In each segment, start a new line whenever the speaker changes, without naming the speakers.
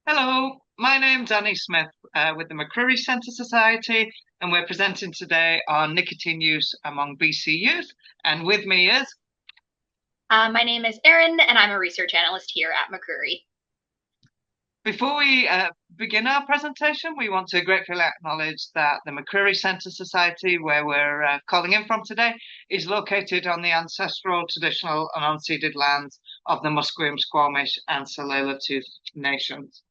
Hello, my name's Annie Smith with the McCreary Centre Society, and we're presenting today on nicotine use among BC youth. And with me is,
My name is Erin, and I'm a research analyst here at McCreary.
before we begin our presentation, we want to gratefully acknowledge that the McCreary Centre Society, where we're calling in from today, is located on the ancestral, traditional, and unceded lands of the Musqueam, Squamish, and Tsleil-Waututh nations.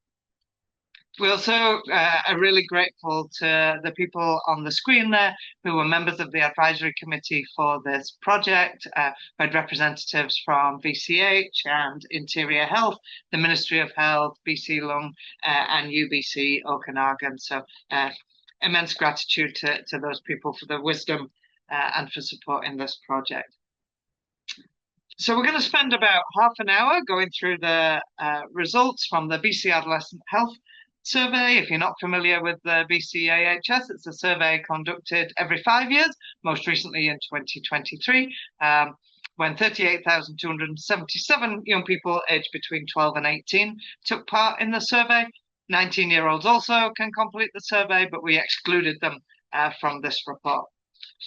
We also are really grateful to the people on the screen there who were members of the advisory committee for this project. We had representatives from BCH and Interior Health, the Ministry of Health, BC Lung, and UBC Okanagan. So immense gratitude to those people for their wisdom and for supporting this project. So we're going to spend about half an hour going through the results from the BC Adolescent Health Survey. If you're not familiar with the BCAHS, it's a survey conducted every 5 years, most recently in 2023, when 38,277 young people aged between 12 and 18 took part in the survey. 19-year-olds also can complete the survey, but we excluded them from this report.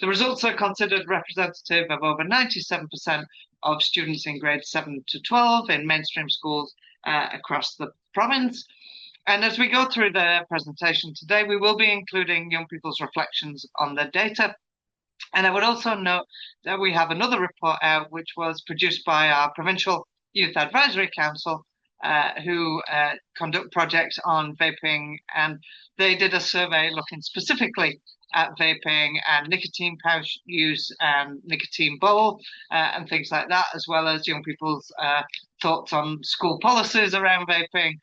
The results are considered representative of over 97% of students in grades 7 to 12 in mainstream schools across the province. And as we go through the presentation today, we will be including young people's reflections on the data. And I would also note that we have another report out, which was produced by our Provincial Youth Advisory Council, who conduct projects on vaping. And they did a survey looking specifically at vaping and nicotine pouch use and nicotine bowl and things like that, as well as young people's thoughts on school policies around vaping.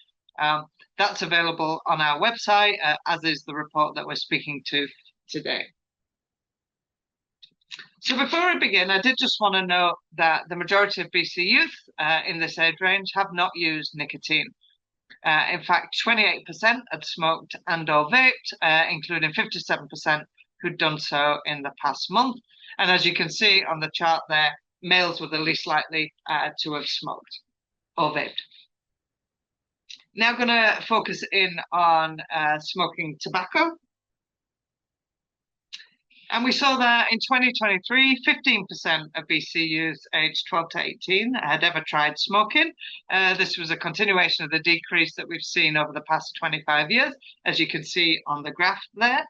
That's available on our website, as is the report that we're speaking to today. So before I begin, I did just want to note that the majority of BC youth in this age range have not used nicotine. In fact, 28% had smoked and or vaped, including 57% who'd done so in the past month. And as you can see on the chart there, males were the least likely to have smoked or vaped. Now going to focus in on smoking tobacco. And we saw that in 2023, 15% of BC youth aged 12 to 18 had ever tried smoking. This was a continuation of the decrease that we've seen over the past 25 years, as you can see on the graph there.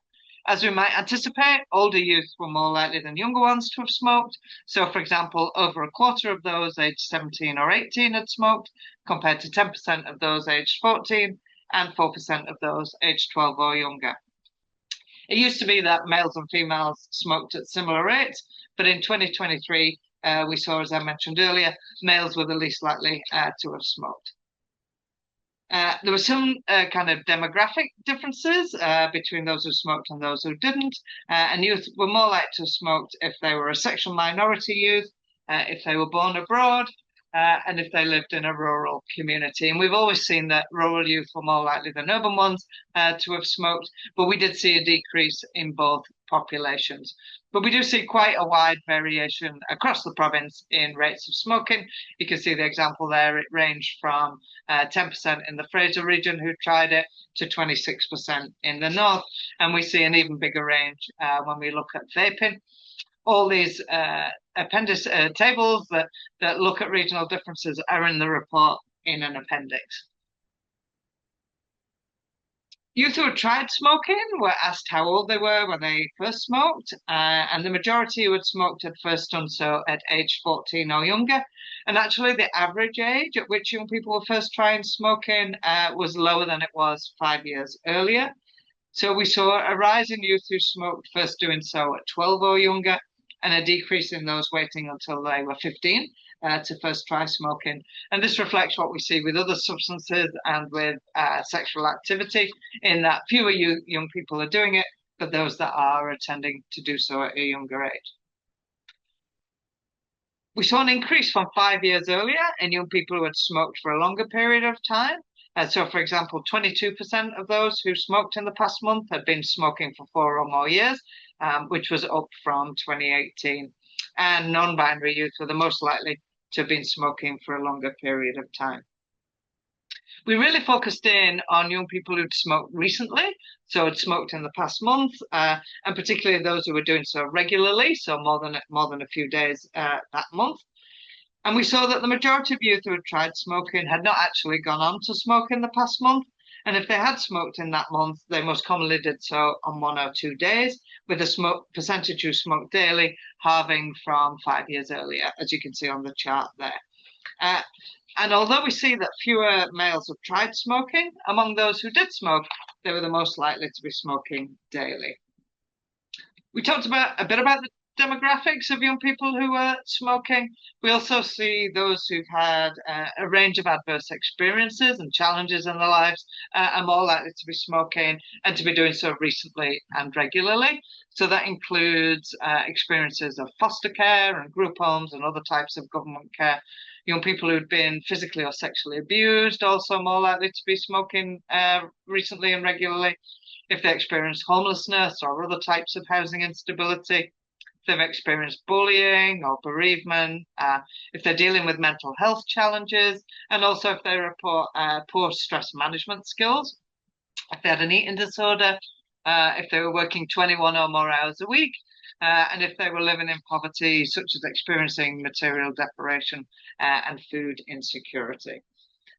As we might anticipate, older youth were more likely than younger ones to have smoked. So, for example, over a quarter of those aged 17 or 18 had smoked, compared to 10% of those aged 14 and 4% of those aged 12 or younger. It used to be that males and females smoked at similar rates, but in 2023, we saw, as I mentioned earlier, males were the least likely to have smoked. There were some kind of demographic differences between those who smoked and those who didn't. And youth were more likely to have smoked if they were a sexual minority youth, if they were born abroad, and if they lived in a rural community. And we've always seen that rural youth were more likely than urban ones to have smoked, but we did see a decrease in both populations. But we do see quite a wide variation across the province in rates of smoking. You can see the example there. It ranged from 10% in the Fraser region who tried it to 26% in the north. And we see an even bigger range when we look at vaping. All these appendix tables that look at regional differences are in the report in an appendix. Youth who had tried smoking were asked how old they were when they first smoked, and the majority who had smoked had first done so at age 14 or younger. And actually, the average age at which young people were first trying smoking was lower than it was 5 years earlier. So we saw a rise in youth who smoked first doing so at 12 or younger, and a decrease in those waiting until they were 15 to first try smoking. And this reflects what we see with other substances and with sexual activity, in that fewer young people are doing it, but those that are attending to do so at a younger age. We saw an increase from 5 years earlier in young people who had smoked for a longer period of time. So, for example, 22% of those who smoked in the past month had been smoking for 4 or more years, which was up from 2018. And non-binary youth were the most likely to have been smoking for a longer period of time. We really focused in on young people who'd smoked recently, so had smoked in the past month, and particularly those who were doing so regularly, so more than a few days that month. And we saw that the majority of youth who had tried smoking had not actually gone on to smoke in the past month. And if they had smoked in that month, they most commonly did so on 1 or 2 days, with the smoke percentage who smoked daily halving from 5 years earlier, as you can see on the chart there. Uh, and although we see that fewer males have tried smoking, among those who did smoke, they were the most likely to be smoking daily. We talked a bit about the demographics of young people who were smoking. We also see those who've had a range of adverse experiences and challenges in their lives are more likely to be smoking and to be doing so recently and regularly. So that includes experiences of foster care and group homes and other types of government care. Young people who've been physically or sexually abused also more likely to be smoking recently and regularly. If they experience homelessness or other types of housing instability, if they've experienced bullying or bereavement, if they're dealing with mental health challenges, and also if they report poor stress management skills, if they had an eating disorder, if they were working 21 or more hours a week, and if they were living in poverty, such as experiencing material deprivation and food insecurity.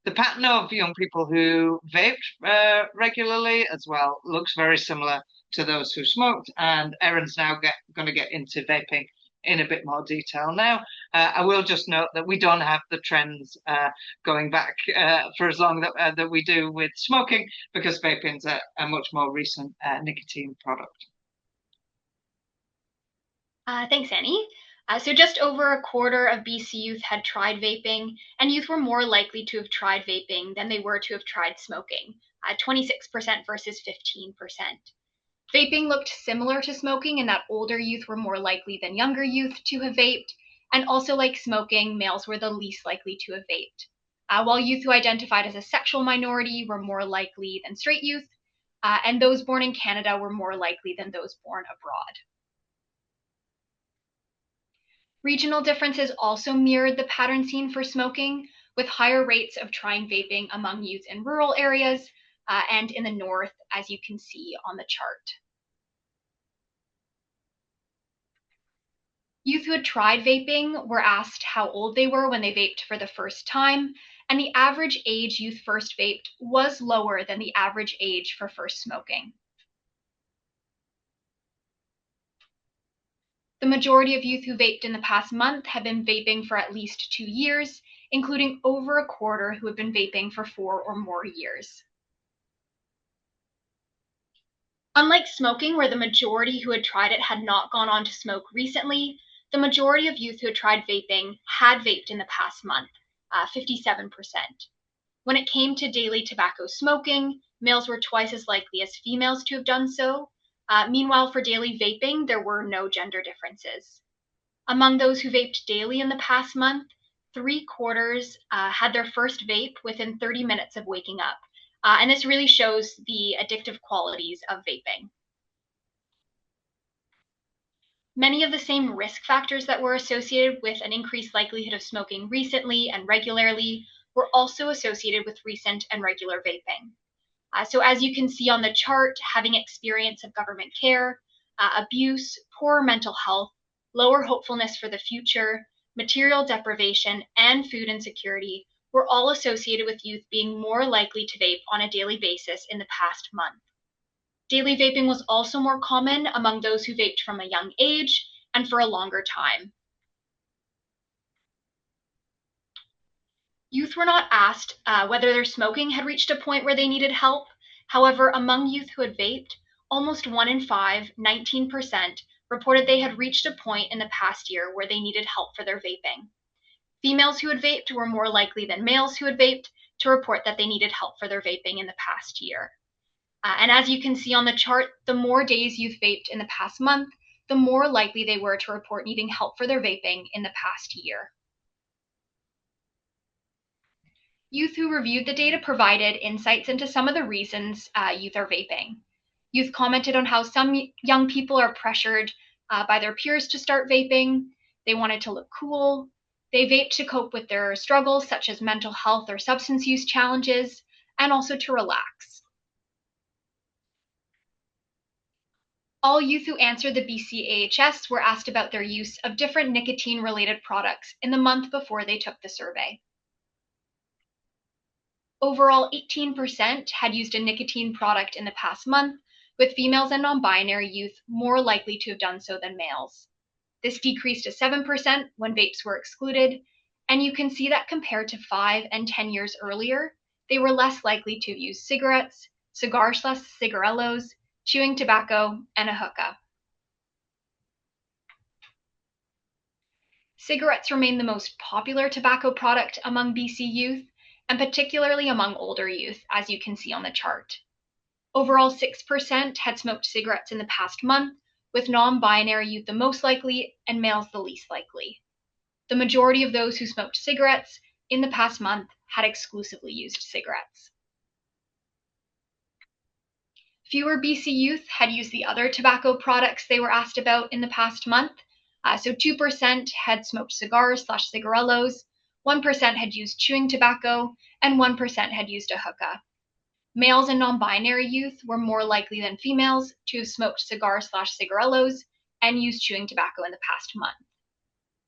The pattern of young people who vaped regularly as well looks very similar to those who smoked. And Erin's now going to get into vaping in a bit more detail now. I will just note that we don't have the trends going back for as long that we do with smoking, because vaping's a much more recent nicotine product.
Thanks, Annie. So just over a quarter of BC youth had tried vaping, and youth were more likely to have tried vaping than they were to have tried smoking, 26% versus 15%. Vaping looked similar to smoking in that older youth were more likely than younger youth to have vaped, and also like smoking, males were the least likely to have vaped. While youth who identified as a sexual minority were more likely than straight youth, and those born in Canada were more likely than those born abroad. Regional differences also mirrored the pattern seen for smoking, with higher rates of trying vaping among youth in rural areas and in the north, as you can see on the chart. Youth who had tried vaping were asked how old they were when they vaped for the first time, and the average age youth first vaped was lower than the average age for first smoking. The majority of youth who vaped in the past month have been vaping for at least 2 years, including over a quarter who have been vaping for 4 or more years. Unlike smoking, where the majority who had tried it had not gone on to smoke recently, the majority of youth who had tried vaping had vaped in the past month, 57%. When it came to daily tobacco smoking, males were twice as likely as females to have done so. Meanwhile, for daily vaping, there were no gender differences. Among those who vaped daily in the past month, 3/4 had their first vape within 30 minutes of waking up. And this really shows the addictive qualities of vaping. Many of the same risk factors that were associated with an increased likelihood of smoking recently and regularly were also associated with recent and regular vaping. So as you can see on the chart, having experience of government care, abuse, poor mental health, lower hopefulness for the future, material deprivation, and food insecurity were all associated with youth being more likely to vape on a daily basis in the past month. Daily vaping was also more common among those who vaped from a young age and for a longer time. Youth were not asked whether their smoking had reached a point where they needed help. However, among youth who had vaped, almost 1 in 5, 19%, reported they had reached a point in the past year where they needed help for their vaping. Females who had vaped were more likely than males who had vaped to report that they needed help for their vaping in the past year. And as you can see on the chart, the more days youth vaped in the past month, the more likely they were to report needing help for their vaping in the past year. Youth who reviewed the data provided insights into some of the reasons youth are vaping. Youth commented on how some young people are pressured by their peers to start vaping. They wanted to look cool. They vaped to cope with their struggles, such as mental health or substance use challenges. and also to relax. All youth who answered the BC AHS were asked about their use of different nicotine-related products in the month before they took the survey. Overall, 18% had used a nicotine product in the past month, with females and non-binary youth more likely to have done so than males. This decreased to 7% when vapes were excluded, and you can see that compared to 5 and 10 years earlier, they were less likely to use cigarettes, cigars/cigarillos, chewing tobacco, and a hookah. Cigarettes remain the most popular tobacco product among BC youth, and particularly among older youth, as you can see on the chart. Overall, 6% had smoked cigarettes in the past month, with non-binary youth the most likely and males the least likely. The majority of those who smoked cigarettes in the past month had exclusively used cigarettes. Fewer BC youth had used the other tobacco products they were asked about in the past month. So 2% had smoked cigars/cigarillos, 1% had used chewing tobacco, and 1% had used a hookah. Males and non-binary youth were more likely than females to have smoked cigars/cigarillos and used chewing tobacco in the past month.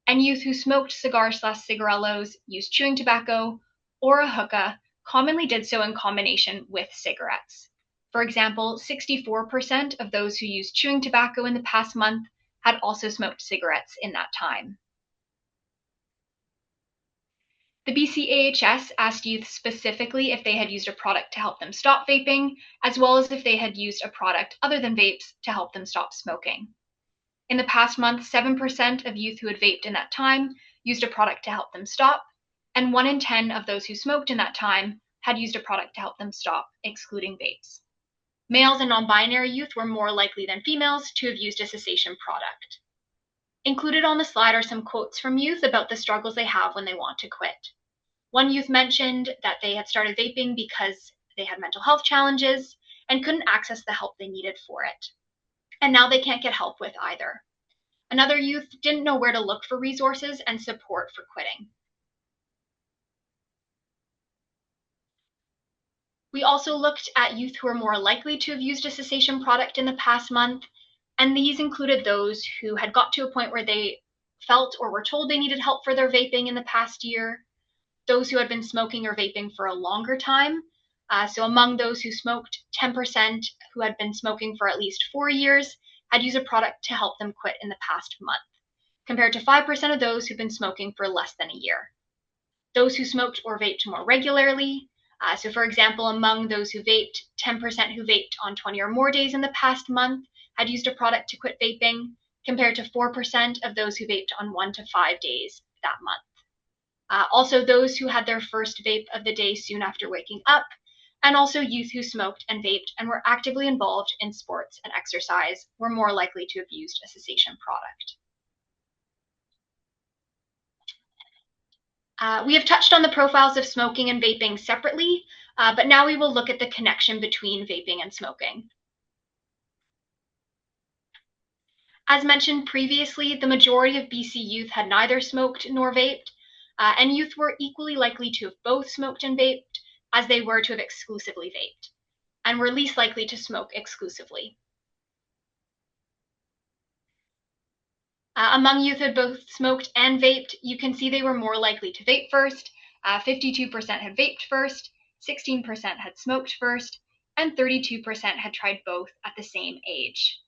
And youth who smoked cigars/cigarillos, used chewing tobacco, or a hookah commonly did so in combination with cigarettes. For example, 64% of those who used chewing tobacco in the past month had also smoked cigarettes in that time. The BC AHS asked youth specifically if they had used a product to help them stop vaping, as well as if they had used a product other than vapes to help them stop smoking. In the past month, 7% of youth who had vaped in that time used a product to help them stop, and 1 in 10 of those who smoked in that time had used a product to help them stop, excluding vapes. Males and non-binary youth were more likely than females to have used a cessation product. Included on the slide are some quotes from youth about the struggles they have when they want to quit. One youth mentioned that they had started vaping because they had mental health challenges and couldn't access the help they needed for it. And now they can't get help with either. Another youth didn't know where to look for resources and support for quitting. We also looked at youth who are more likely to have used a cessation product in the past month, and these included those who had got to a point where they felt or were told they needed help for their vaping in the past year, those who had been smoking or vaping for a longer time. So among those who smoked, 10% who had been smoking for at least 4 years had used a product to help them quit in the past month, compared to 5% of those who've been smoking for less than a year. Those who smoked or vaped more regularly, so for example, among those who vaped, 10% who vaped on 20 or more days in the past month had used a product to quit vaping, compared to 4% of those who vaped on 1 to 5 days that month. Also, those who had their first vape of the day soon after waking up, and also youth who smoked and vaped and were actively involved in sports and exercise were more likely to have used a cessation product. We have touched on the profiles of smoking and vaping separately, but now we will look at the connection between vaping and smoking. As mentioned previously, the majority of BC youth had neither smoked nor vaped, and youth were equally likely to have both smoked and vaped as they were to have exclusively vaped, and were least likely to smoke exclusively. Among youth who had both smoked and vaped, you can see they were more likely to vape first. 52% had vaped first, 16% had smoked first, and 32% had tried both at the same age.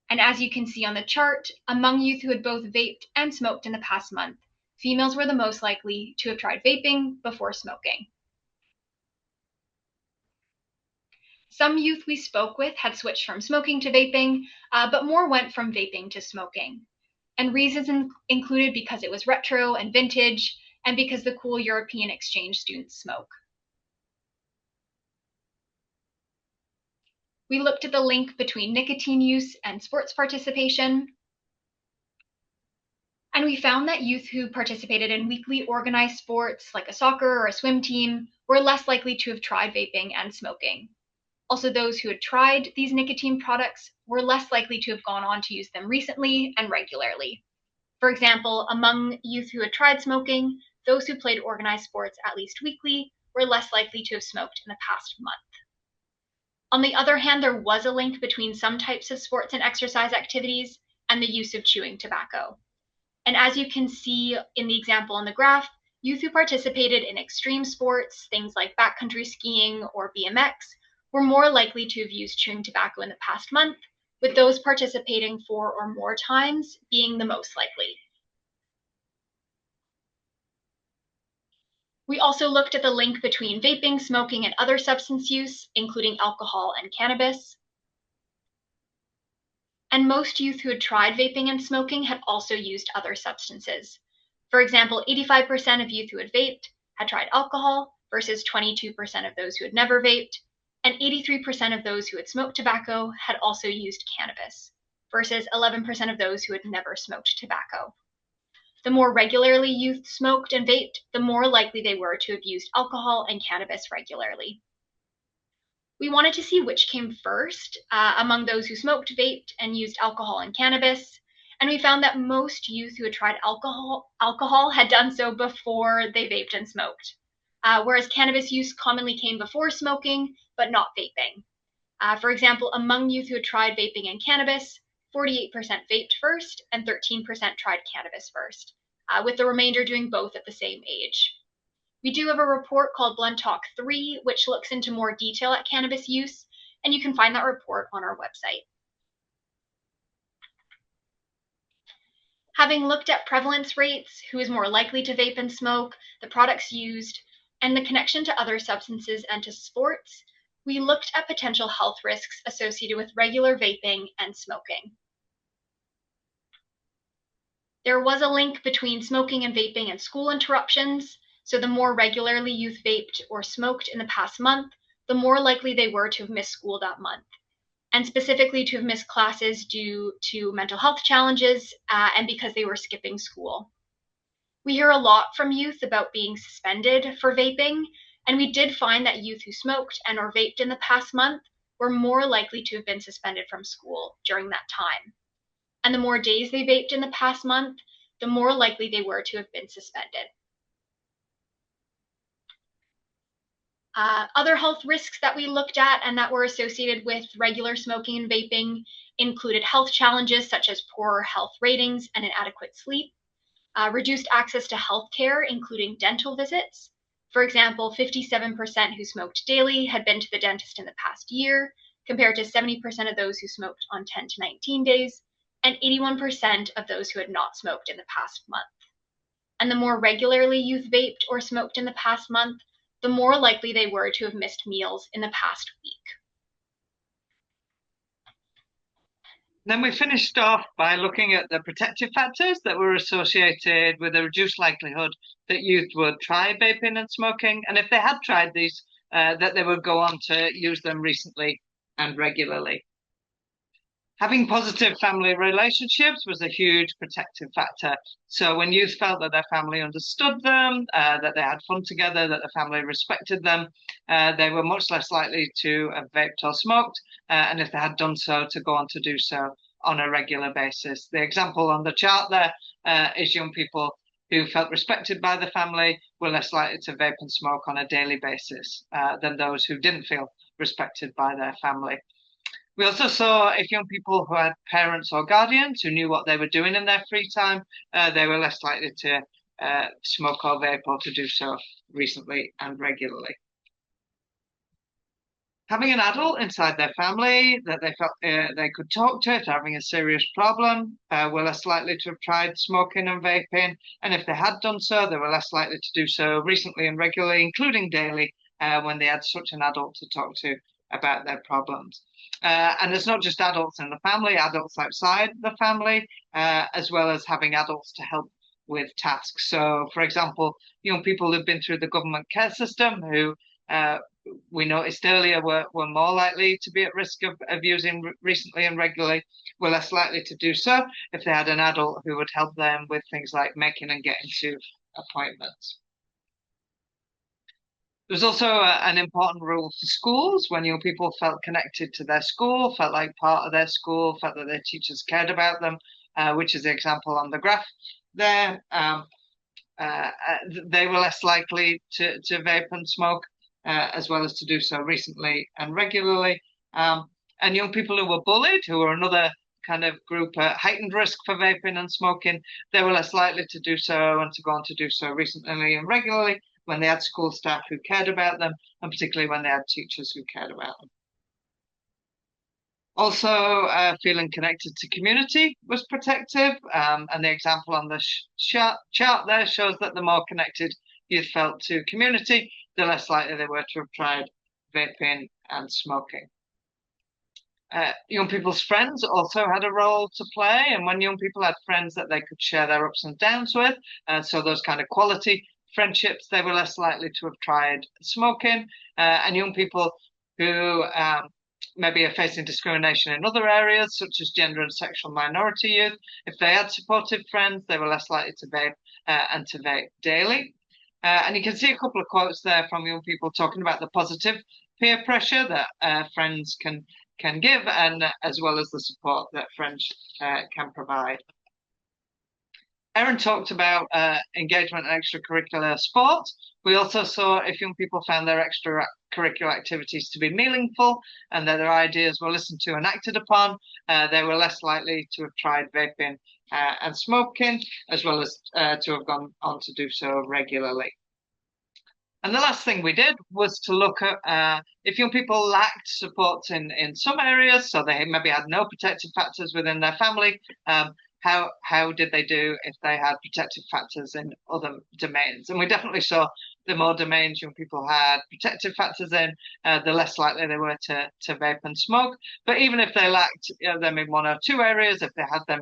And as you can see on the chart, among youth who had both vaped and smoked in the past month, females were the most likely to have tried vaping before smoking. Some youth we spoke with had switched from smoking to vaping, but more went from vaping to smoking. And reasons included because it was retro and vintage, and because the cool European exchange students smoke. We looked at the link between nicotine use and sports participation. And we found that youth who participated in weekly organized sports, like a soccer or a swim team, were less likely to have tried vaping and smoking. Also, those who had tried these nicotine products were less likely to have gone on to use them recently and regularly. For example, among youth who had tried smoking, those who played organized sports at least weekly were less likely to have smoked in the past month. On the other hand, there was a link between some types of sports and exercise activities and the use of chewing tobacco. And as you can see in the example on the graph, youth who participated in extreme sports, things like backcountry skiing or BMX, were more likely to have used chewing tobacco in the past month, with those participating 4 or more times being the most likely. We also looked at the link between vaping, smoking, and other substance use, including alcohol and cannabis. And most youth who had tried vaping and smoking had also used other substances. For example, 85% of youth who had vaped had tried alcohol versus 22% of those who had never vaped, and 83% of those who had smoked tobacco had also used cannabis versus 11% of those who had never smoked tobacco. The more regularly youth smoked and vaped, the more likely they were to have used alcohol and cannabis regularly. We wanted to see which came first among those who smoked, vaped, and used alcohol and cannabis, and we found that most youth who had tried alcohol had done so before they vaped and smoked, whereas cannabis use commonly came before smoking, but not vaping. For example, among youth who had tried vaping and cannabis, 48% vaped first and 13% tried cannabis first, with the remainder doing both at the same age. We do have a report called Blunt Talk 3, which looks into more detail at cannabis use, and you can find that report on our website. Having looked at prevalence rates, who is more likely to vape and smoke, the products used, and the connection to other substances and to sports, we looked at potential health risks associated with regular vaping and smoking. There was a link between smoking and vaping and school interruptions, so the more regularly youth vaped or smoked in the past month, the more likely they were to have missed school that month, and specifically to have missed classes due to mental health challenges and because they were skipping school. We hear a lot from youth about being suspended for vaping, and we did find that youth who smoked and or vaped in the past month were more likely to have been suspended from school during that time. And the more days they vaped in the past month, the more likely they were to have been suspended. Other health risks that we looked at and that were associated with regular smoking and vaping included health challenges such as poor health ratings and inadequate sleep, reduced access to health care, including dental visits. For example, 57% who smoked daily had been to the dentist in the past year, compared to 70% of those who smoked on 10 to 19 days, and 81% of those who had not smoked in the past month. And the more regularly youth vaped or smoked in the past month, the more likely they were to have missed meals in the past week.
Then we finished off by looking at the protective factors that were associated with a reduced likelihood that youth would try vaping and smoking, and if they had tried these, that they would go on to use them recently and regularly. Having positive family relationships was a huge protective factor. So when youth felt that their family understood them, that they had fun together, that the family respected them, they were much less likely to have vaped or smoked, and if they had done so, to go on to do so on a regular basis. The example on the chart there is young people who felt respected by the family were less likely to vape and smoke on a daily basis than those who didn't feel respected by their family. We also saw if young people who had parents or guardians who knew what they were doing in their free time, they were less likely to smoke or vape or to do so recently and regularly. Having an adult inside their family that they felt they could talk to if they're having a serious problem were less likely to have tried smoking and vaping. And if they had done so, they were less likely to do so recently and regularly, including daily, when they had such an adult to talk to about their problems. And it's not just adults in the family, adults outside the family, as well as having adults to help with tasks. So, for example, young people who've been through the government care system who we noticed earlier were more likely to be at risk of using recently and regularly, were less likely to do so if they had an adult who would help them with things like making and getting to appointments. There's also an important role for schools when young people felt connected to their school, felt like part of their school, felt that their teachers cared about them, which is the example on the graph there. they were less likely to vape and smoke, as well as to do so recently and regularly. And young people who were bullied, who were another kind of group at heightened risk for vaping and smoking, they were less likely to do so and to go on to do so recently and regularly when they had school staff who cared about them, and particularly when they had teachers who cared about them. Also, feeling connected to community was protective, and the example on the chart there shows that the more connected youth felt to community, the less likely they were to have tried vaping and smoking. Young people's friends also had a role to play, and when young people had friends that they could share their ups and downs with, so those kind of quality friendships, they were less likely to have tried smoking. And young people who maybe are facing discrimination in other areas, such as gender and sexual minority youth, if they had supportive friends, they were less likely to vape and to vape daily. And you can see a couple of quotes there from young people talking about the positive peer pressure that friends can give, and as well as the support that friends can provide. Erin talked about engagement and extracurricular sport. We also saw if young people found their extracurricular activities to be meaningful and that their ideas were listened to and acted upon, they were less likely to have tried vaping and smoking, as well as to have gone on to do so regularly. And the last thing we did was to look at if young people lacked support in some areas, so they maybe had no protective factors within their family, how did they do if they had protective factors in other domains? And we definitely saw the more domains young people had protective factors in, the less likely they were to vape and smoke. But even if they lacked them in one or two areas, if they had them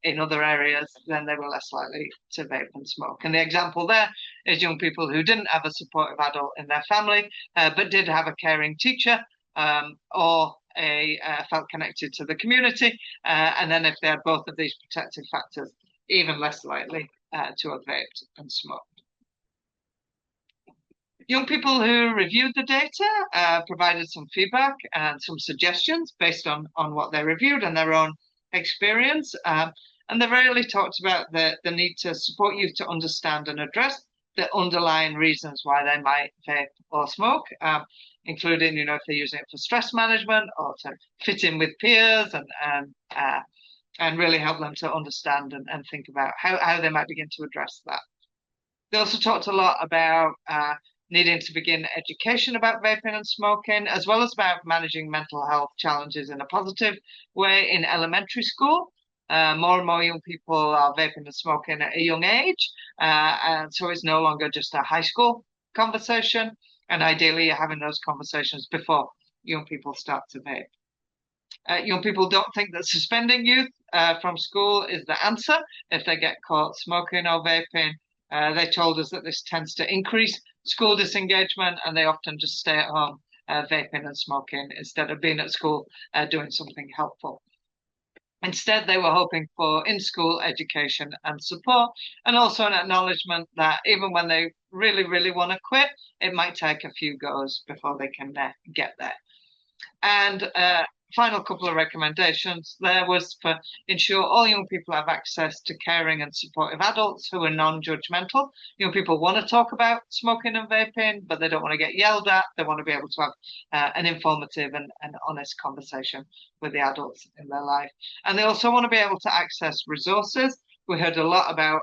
in other areas, then they were less likely to vape and smoke. And the example there is young people who didn't have a supportive adult in their family, but did have a caring teacher, or felt connected to the community. And then if they had both of these protective factors, even less likely to have vaped and smoked. Young people who reviewed the data provided some feedback and some suggestions based on what they reviewed and their own experience. And they really talked about the need to support youth to understand and address the underlying reasons why they might vape or smoke, including, if they're using it for stress management or to fit in with peers, and really help them to understand and think about how they might begin to address that. They also talked a lot about needing to begin education about vaping and smoking, as well as about managing mental health challenges in a positive way in elementary school. More and more young people are vaping and smoking at a young age, and so it's no longer just a high school conversation, and ideally you're having those conversations before young people start to vape. Young people don't think that suspending youth from school is the answer if they get caught smoking or vaping. They told us that this tends to increase school disengagement, and they often just stay at home vaping and smoking instead of being at school doing something helpful. Instead, they were hoping for in-school education and support, and also an acknowledgement that even when they really, really want to quit, it might take a few goes before they can get there. And final couple of recommendations there was for ensure all young people have access to caring and supportive adults who are non-judgmental. Young people want to talk about smoking and vaping, but they don't want to get yelled at. They want to be able to have an informative and honest conversation with the adults in their life. And they also want to be able to access resources. We heard a lot about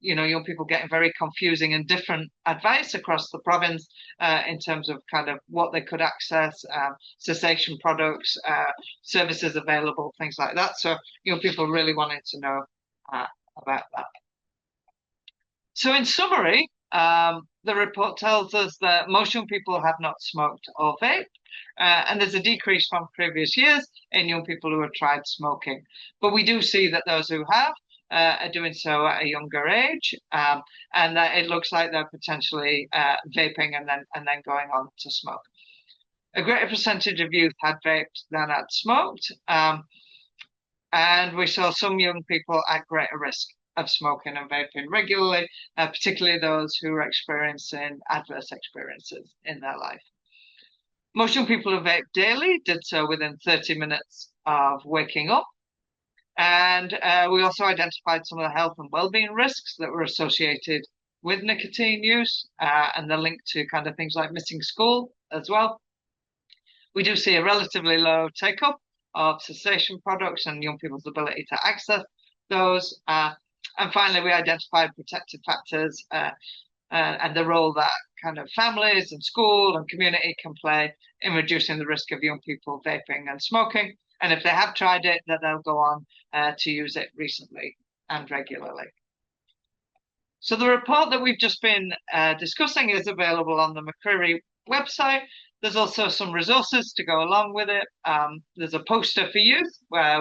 young people getting very confusing and different advice across the province in terms of kind of what they could access, cessation products, services available, things like that. So young people really wanted to know about that. So in summary, the report tells us that most young people have not smoked or vaped, and there's a decrease from previous years in young people who have tried smoking. But we do see that those who have are doing so at a younger age, and that it looks like they're potentially vaping and then going on to smoke. A greater percentage of youth had vaped than had smoked, and we saw some young people at greater risk of smoking and vaping regularly, particularly those who are experiencing adverse experiences in their life. Most young people who vape daily did so within 30 minutes of waking up. And we also identified some of the health and well-being risks that were associated with nicotine use, and the link to kind of things like missing school as well. We do see a relatively low take-up of cessation products and young people's ability to access those. And finally, we identified protective factors and the role that kind of families and school and community can play in reducing the risk of young people vaping and smoking. And if they have tried it, that they'll go on to use it recently and regularly. So the report that we've just been discussing is available on the McCreary website. There's also some resources to go along with it. There's a poster for youth,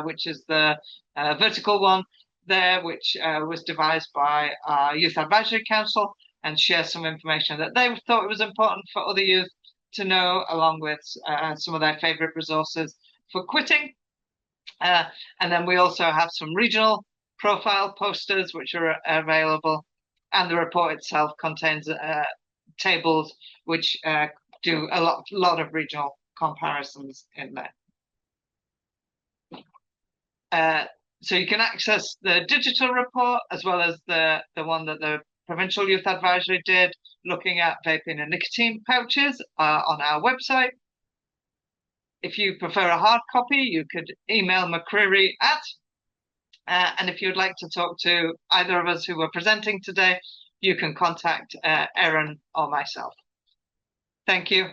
which is the vertical one there, which was devised by our Youth Advisory Council, and share some information that they thought it was important for other youth to know, along with some of their favourite resources for quitting. And then we also have some regional profile posters which are available, and the report itself contains tables which do a lot of regional comparisons in there. So you can access the digital report as well as the one that the Provincial Youth Advisory did, looking at vaping and nicotine pouches on our website. If you prefer a hard copy, you could email McCreary and if you'd like to talk to either of us who were presenting today, you can contact Erin or myself. Thank you.